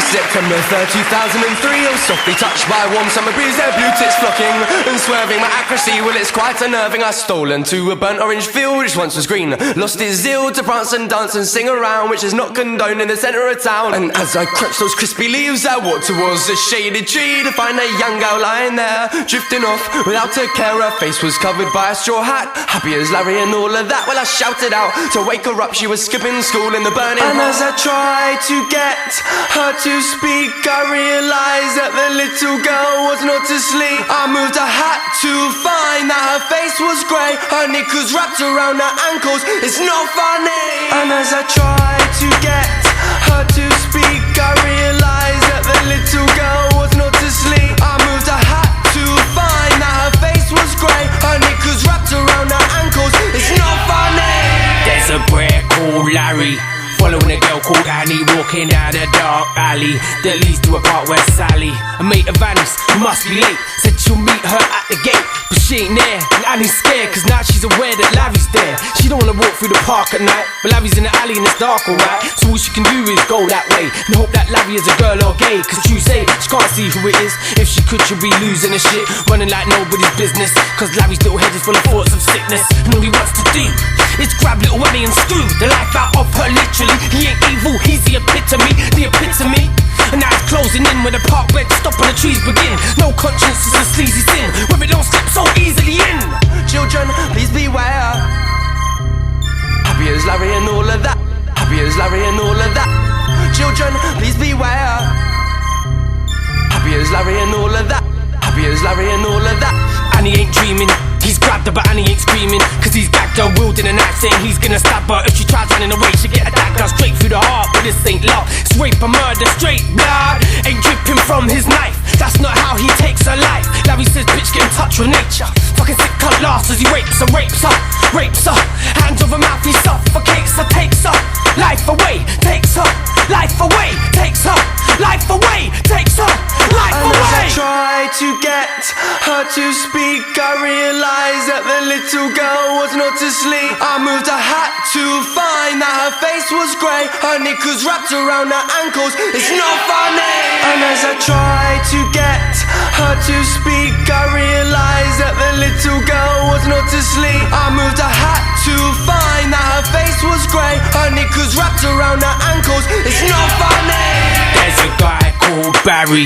September 3rd, 2003, I was softly touched by a warm summer breeze. Their blue tits flocking and swerving my accuracy. Well, it's quite unnerving. I stole into a burnt orange field which once was green. Lost its zeal to prance and dance and sing around, which is not condoned in the centre of town. And as I crunched those crispy leaves, I walked towards a shaded tree to find a young girl lying there, drifting off without a care. Her face was covered by a straw hat, happy as Larry and all of that. Well, I shouted out to wake her up. She was skipping school in the burning hot. And as I tried to get her to speak, I realized that the little girl was not asleep. I moved her hat to find that her face was grey, her knickers wrapped around her ankles. It's not funny. And as I tried to get her to speak, I realized that the little girl was not asleep. I moved her hat to find that her face was grey, her knickers wrapped around her ankles. It's not funny. There's a boy called Larry, following a girl called Annie, walking down a dark alley that leads to a park where Sally, a mate of Annie's, who must be late, said she'll meet her at the gate. But she ain't there, and Annie's scared, cause now she's aware that Larry's there. She don't wanna walk through the park at night, but Larry's in the alley and it's dark, alright. So all she can do is go that way, and hope that Larry is a girl or gay. Cause you say she can't see who it is. If she could, she'll be losing her shit, running like nobody's business. Cause Larry's little head is full of thoughts of sickness, and all he wants to do is grab little Annie and screw the life out of her, literally. He ain't evil, he's the epitome, the epitome. And now it's closing in where the park beds stop and the trees begin. No conscience is a sleazy sin, where it don't slip so easily in. Children, please beware. Happy as Larry and all of that. Happy as Larry and all of that. Children, please beware. Happy as Larry and all of that. Happy as Larry and all of that. Annie ain't dreaming, he's grabbed her but Annie ain't screaming, cause he's gagged her, willed in a night, saying he's gonna stab her. If she tries running away, she'll get a dagger straight through the heart. But this ain't love, it's rape and murder. Straight blood ain't dripping from his knife, that's not how he takes her life. Larry says, bitch, get in touch with nature. Fucking sick cunt laughs as he rapes her, rapes her, rapes her. Hands over mouth, he suffocates her, takes her life away, takes her life away, takes her life away, takes her life away. And as I tried to get her to speak, I realized that the little girl was not asleep. I moved her hat to find that her face was grey, her knickers wrapped around her ankles. It's not funny. And as I tried to get her to speak, I realized that the little girl was not asleep. I moved her hat to find that her face was grey, her knickers wrapped around her ankles. It's not funny. There's a guy called Barry,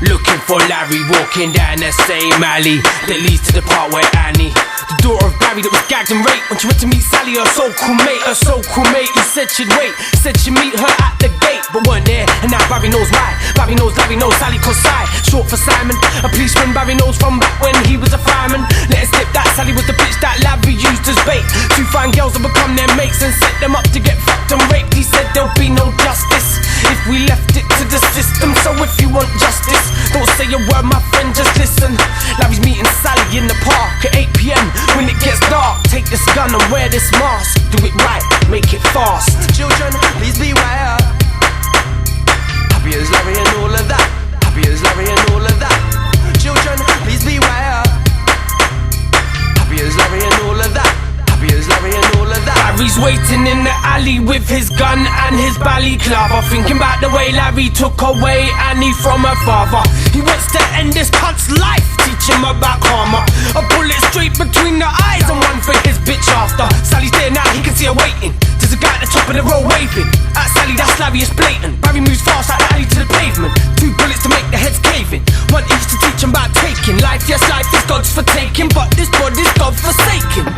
looking for Larry, walking down the same alley that leads to the part where Annie, the daughter of Barry that was gagged and raped, when she went to meet Sally, her so-called mate, who said she'd wait, said she'd meet her at the gate, but weren't there, and now Barry knows why. Barry knows Sally cause Cy, short for Simon, a policeman Barry knows from back when he was a fireman. Let it slip that Sally was the bitch that Larry used as bait, to find girls that become their mates and set them up to get fucked and raped. He said there'll be no justice if we left it to the system, so if you want justice, don't say a word, my friend, just listen. Larry's meeting Sally in the park at 8 PM. When it gets dark, take this gun and wear this mask. Do it right, make it fast. Children, please beware. Happy as Larry and all of that. Happy as Larry and all of that. Children, please beware. Happy as Larry and all of that. Happy as Larry and all of that. Larry's waiting in the alley with his gun and his balaclava, thinking about the way Larry took away Annie from her father. He wants to end this cunt's life, teach him about karma. A bullet straight between the eyes and one for his bitch after. Sally's there now, he can see her waiting. There's a guy at the top of the road waving at Sally, that's Larry, it's blatant. Barry moves fast out the alley to the pavement, 2 bullets to make the heads cave in, one each to teach him about taking life. Yes, life is God's for taking, but this body's God forsaken.